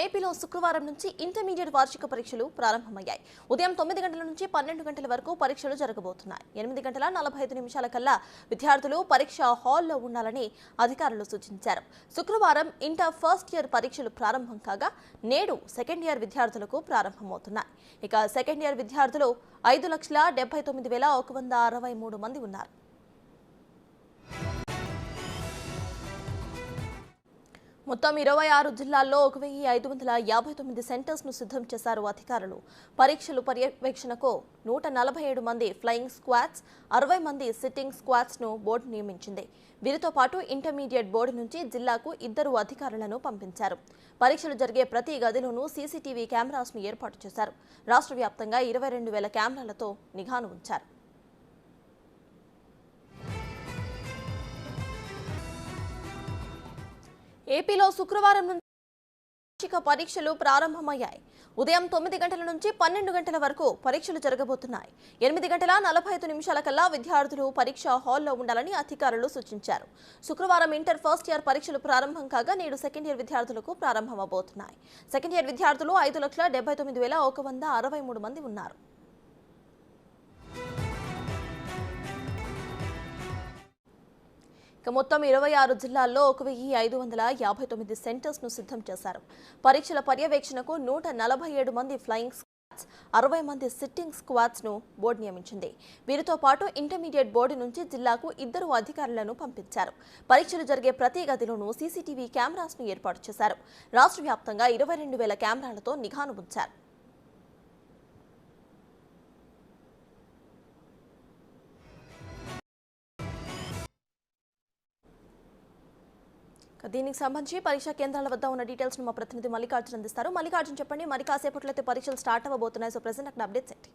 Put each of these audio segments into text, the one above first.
ఏపీలో శుక్రవారం నుంచి ఇంటర్మీడియట్ వార్షిక పరీక్షలు ప్రారంభమయ్యాయి. ఉదయం 9 గంటల నుంచి 12 గంటల వరకు పరీక్షలు జరగబోతున్నాయి. 8:45 కల్లా విద్యార్థులు పరీక్ష హాల్లో ఉండాలని అధికారులు సూచించారు. శుక్రవారం ఇంటర్ ఫస్ట్ ఇయర్ పరీక్షలు ప్రారంభం కాగా నేడు సెకండ్ ఇయర్ విద్యార్థులకు ప్రారంభమవుతున్నాయి. ఇక సెకండ్ ఇయర్ విద్యార్థులు 5,79,163 మంది ఉన్నారు. మొత్తం 26 జిల్లాల్లో 1,559 సెంటర్స్ ను సిద్ధం చేశారు అధికారులు. పరీక్షలు పర్యవేక్షణకు 147 మంది ఫ్లయింగ్ స్క్వాడ్స్, 60 మంది సిట్టింగ్ స్క్వాడ్స్ ను బోర్డు నియమించింది. వీరితో పాటు ఇంటర్మీడియట్ బోర్డు నుంచి జిల్లాకు 2 అధికారులను పంపించారు. పరీక్షలు జరిగే ప్రతి గదిలోనూ సీసీటీవీ కెమెరాస్ ను ఏర్పాటు చేశారు. రాష్ట్ర వ్యాప్తంగా 22,000 కెమెరాలతో నిఘాను ఉంచారు. ఏపీలో శుక్రవారం నుంచి వార్షిక పరీక్షలు ప్రారంభమయ్యాయి. ఉదయం 9 గంటల నుంచి 12 గంటల వరకు పరీక్షలు జరగబోతున్నాయి. 8:45 కల్లా విద్యార్థులు పరీక్ష హాల్లో ఉండాలని అధికారులు సూచించారు. శుక్రవారం ఇంటర్ ఫస్ట్ ఇయర్ పరీక్షలు ప్రారంభం కాగా నేడు సెకండ్ ఇయర్ విద్యార్థులకు ప్రారంభమవబోతున్నాయి. సెకండ్ ఇయర్ విద్యార్థులు 5,79,163 మంది ఉన్నారు. మొత్తం 26 జిల్లాల్లో 1,559 సెంటర్స్ ను సిద్ధం చేశారు. పరీక్షల పర్యవేక్షణకు 147 మంది ఫ్లయింగ్ స్క్వాడ్స్, 60 మంది సిట్టింగ్ స్క్వాడ్స్ ను బోర్డు నియమించింది. వీరితో పాటు ఇంటర్మీడియట్ బోర్డు నుంచి జిల్లాకు 2 అధికారులను పంపించారు. పరీక్షలు జరిగే ప్రతి గదిలోనూ సీసీటీవీ కెమెరాస్ ను ఏర్పాటు చేశారు. రాష్ట్ర వ్యాప్తంగా 22,000 కెమెరాలతో నిఘాను ఉంచారు. దీనికి సంబంధించి పరీక్షా కేంద్రాల వద్ద ఉన్న డీటెయిల్స్ ను మా ప్రతినిధి మల్లికార్జున్ అందిస్తారు. మల్లికార్జున్, చెప్పండి, మరి కాసేపట్లో అయితే పరీక్షలు స్టార్ట్ అవ్వబోతున్నాయి. సో ప్రెసెంట్ అక్కడ అప్డేట్స్ ఏంటి?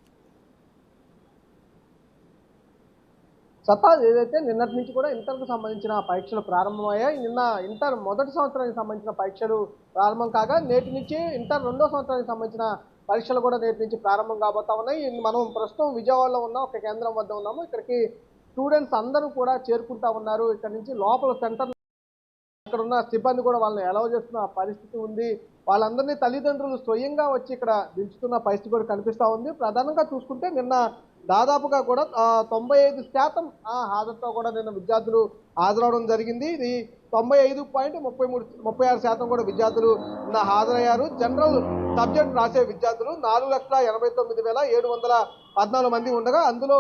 ఏదైతే నిన్నటి నుంచి కూడా ఇంటర్కు సంబంధించిన పరీక్షలు ప్రారంభమయ్యాయి. నిన్న ఇంటర్ మొదటి సంవత్సరానికి సంబంధించిన పరీక్షలు ప్రారంభం కాగా నేటి నుంచి ఇంటర్ రెండో సంవత్సరానికి సంబంధించిన పరీక్షలు కూడా నేటి నుంచి ప్రారంభం కాబోతా ఉన్నాయి. మనం ప్రస్తుతం విజయవాడలో ఉన్న ఒక కేంద్రం వద్ద ఉన్నాము. ఇక్కడికి స్టూడెంట్స్ అందరూ కూడా చేరుకుంటా ఉన్నారు. ఇక్కడ నుంచి లోపల సెంటర్ ఇక్కడ ఉన్న సిబ్బంది కూడా వాళ్ళని అలౌ చేస్తున్న పరిస్థితి ఉంది. వాళ్ళందరినీ తల్లిదండ్రులు స్వయంగా వచ్చి ఇక్కడ దించుతున్న పరిస్థితి కూడా కనిపిస్తూ ఉంది. ప్రధానంగా చూసుకుంటే నిన్న దాదాపుగా కూడా 95% హాజరుతో కూడా నిన్న విద్యార్థులు హాజరవడం జరిగింది. ఇది 95.36% కూడా విద్యార్థులు నిన్న హాజరయ్యారు. జనరల్ సబ్జెక్ట్ రాసే విద్యార్థులు 4,87,714 మంది ఉండగా అందులో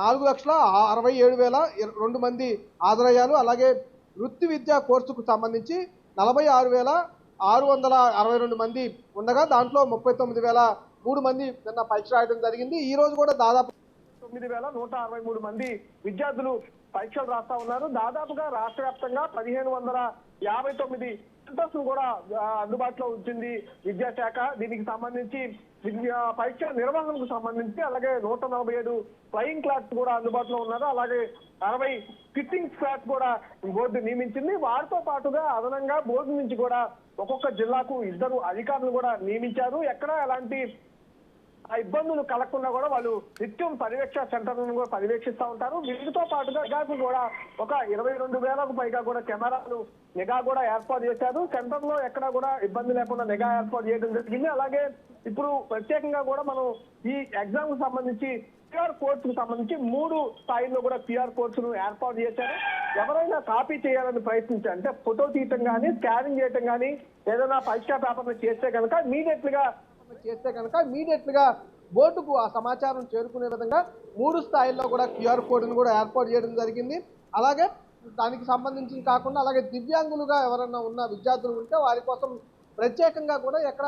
4,67,002 మంది హాజరయ్యారు. అలాగే వృత్తి విద్యా కోర్సుకు సంబంధించి 46,662 మంది ఉండగా దాంట్లో 39,003 మంది నిన్న పరీక్ష రాయడం జరిగింది. ఈ రోజు కూడా దాదాపు 9,163 మంది విద్యార్థులు పరీక్షలు రాస్తా ఉన్నారు. దాదాపుగా రాష్ట్ర వ్యాప్తంగా 1,559 సెంటర్స్ కూడా అందుబాటులో ఉంచింది విద్యాశాఖ. దీనికి సంబంధించి పరీక్ష నిర్వహణకు సంబంధించి అలాగే 147 ఫ్లయింగ్ క్లాస్ కూడా అందుబాటులో ఉన్నారు. అలాగే 60 ఫిట్టింగ్ స్క్వాడ్స్ కూడా బోర్డు నియమించింది. వారితో పాటుగా అదనంగా బోర్డు నుంచి కూడా ఒక్కొక్క జిల్లాకు 2 అధికారులు కూడా నియమించారు. ఎక్కడ ఎలాంటి ఇబ్బందులు కలగకుండా కూడా వాళ్ళు నిత్యం పర్యవేక్షణ సెంటర్లను కూడా పర్యవేక్షిస్తూ ఉంటారు. వీటితో పాటుగా నిఘాకు కూడా ఒక 22,000కు పైగా కూడా కెమెరాలు నిఘా కూడా ఏర్పాటు చేశారు. సెంటర్ లో ఎక్కడ కూడా ఇబ్బంది లేకుండా నిఘా ఏర్పాటు చేయడం జరిగింది. అలాగే ఇప్పుడు ప్రత్యేకంగా కూడా మనం ఈ ఎగ్జామ్ కు సంబంధించి క్యూఆర్ కోడ్స్ కు సంబంధించి 3 స్థాయిల్లో కూడా క్యూఆర్ కోడ్స్ ను ఏర్పాటు చేశారు. ఎవరైనా కాపీ చేయాలని ప్రయత్నించారు అంటే ఫోటో తీయటం కానీ స్కానింగ్ చేయటం కానీ ఏదైనా పరీక్షా పేపర్లు చేస్తే కనుక ఇమీడియట్ గా బోర్డుకు ఆ సమాచారం చేరుకునే విధంగా 3 స్థాయిల్లో కూడా క్యూఆర్ కోడ్ను కూడా ఏర్పాటు చేయడం జరిగింది. అలాగే దానికి సంబంధించి కాకుండా అలాగే దివ్యాంగులుగా ఎవరైనా ఉన్న విద్యార్థులు ఉంటే వారి కోసం ప్రత్యేకంగా కూడా ఎక్కడ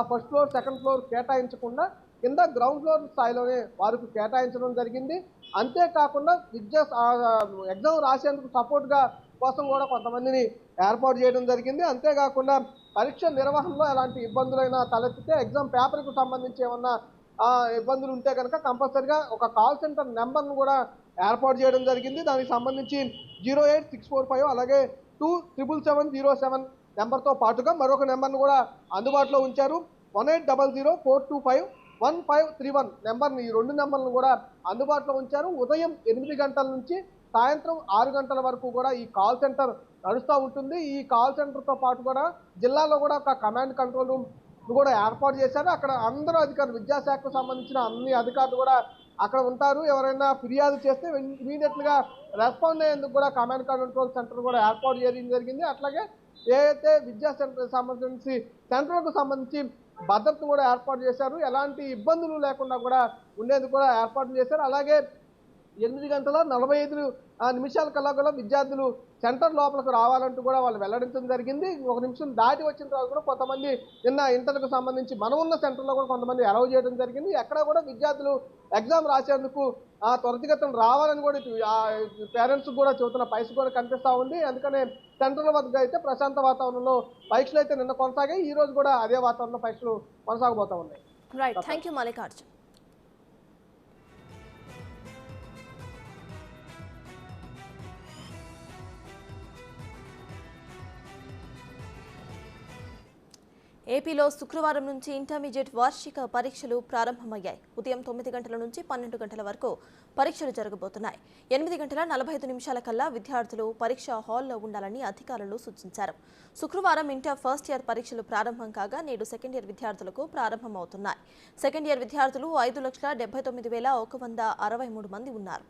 ఫస్ట్ ఫ్లోర్ సెకండ్ ఫ్లోర్ కేటాయించకుండా కింద గ్రౌండ్ ఫ్లోర్ స్థాయిలోనే వారికి కేటాయించడం జరిగింది. అంతేకాకుండా ఎగ్జామ్ రాసేందుకు సపోర్ట్గా కోసం కూడా కొంతమందిని ఏర్పాటు చేయడం జరిగింది. అంతేకాకుండా పరీక్ష నిర్వహణలో ఎలాంటి ఇబ్బందులైనా తలెత్తితే ఎగ్జామ్ పేపర్కు సంబంధించి ఏమన్నా ఇబ్బందులు ఉంటే కనుక కంపల్సరిగా ఒక కాల్ సెంటర్ నెంబర్ను కూడా ఏర్పాటు చేయడం జరిగింది. దానికి సంబంధించి 08645 అలాగే 277707 నెంబర్తో పాటుగా మరొక నెంబర్ను కూడా అందుబాటులో ఉంచారు. 1800-425-1531 నెంబర్ని, ఈ 2 నెంబర్లను కూడా అందుబాటులో ఉంచారు. ఉదయం 8 గంటల నుంచి సాయంత్రం 6 గంటల వరకు కూడా ఈ కాల్ సెంటర్ నడుస్తూ ఉంటుంది. ఈ కాల్ సెంటర్తో పాటు కూడా జిల్లాలో కూడా ఒక కమాండ్ కంట్రోల్ రూమ్ కూడా ఏర్పాటు చేశారు. అక్కడ అందరూ అధికారులు, విద్యాశాఖకు సంబంధించిన అన్ని అధికారులు కూడా అక్కడ ఉంటారు. ఎవరైనా ఫిర్యాదు చేస్తే ఇమీడియట్గా రెస్పాండ్ అయ్యేందుకు కూడా కమాండ్ కంట్రోల్ సెంటర్ కూడా ఏర్పాటు చేయడం జరిగింది. అట్లాగే ఏదైతే విద్యా సెంటర్ సెంటర్కు సంబంధించి భద్రతను కూడా ఏర్పాటు చేశారు. ఎలాంటి ఇబ్బందులు లేకుండా కూడా ఉండేందుకు కూడా ఏర్పాటు చేశారు. అలాగే 8:45 కల్లా కూడా విద్యార్థులు సెంటర్ లోపలికి రావాలంటూ కూడా వాళ్ళు వెల్లడించడం జరిగింది. 1 నిమిషం దాటి వచ్చిన తర్వాత కూడా కొంతమంది నిన్న ఇంటర్కు సంబంధించి మనం ఉన్న సెంటర్లో కూడా కొంతమంది అలౌ చేయడం జరిగింది. ఎక్కడ కూడా విద్యార్థులు ఎగ్జామ్ రాసేందుకు త్వరితగతిన రావాలని కూడా పేరెంట్స్ కూడా చెబుతున్న పరిస్థితి కూడా కనిపిస్తూ ఉంది. అందుకనే సెంటర్ల వద్ద అయితే ప్రశాంత వాతావరణంలో పరీక్షలు అయితే నిన్న కొనసాగాయి. ఈ రోజు కూడా అదే వాతావరణంలో పరీక్షలు కొనసాగబోతా ఉన్నాయి. Right, thank you Mallikarjun. ఏపీలో శుక్రవారం నుంచి ఇంటర్మీడియట్ వార్షిక పరీక్షలు ప్రారంభమయ్యాయి. ఉదయం 9 గంటల నుంచి 12 గంటల వరకు పరీక్షలు జరగబోతున్నాయి. 8:45 కల్లా విద్యార్థులు పరీక్షా హాల్లో ఉండాలని అధికారులు సూచించారు. శుక్రవారం ఇంటర్ ఫస్ట్ ఇయర్ పరీక్షలు ప్రారంభం కాగా నేడు సెకండ్ ఇయర్ విద్యార్థులకు ప్రారంభమవుతున్నాయి. సెకండ్ ఇయర్ విద్యార్థులు 5,79,163 మంది ఉన్నారు.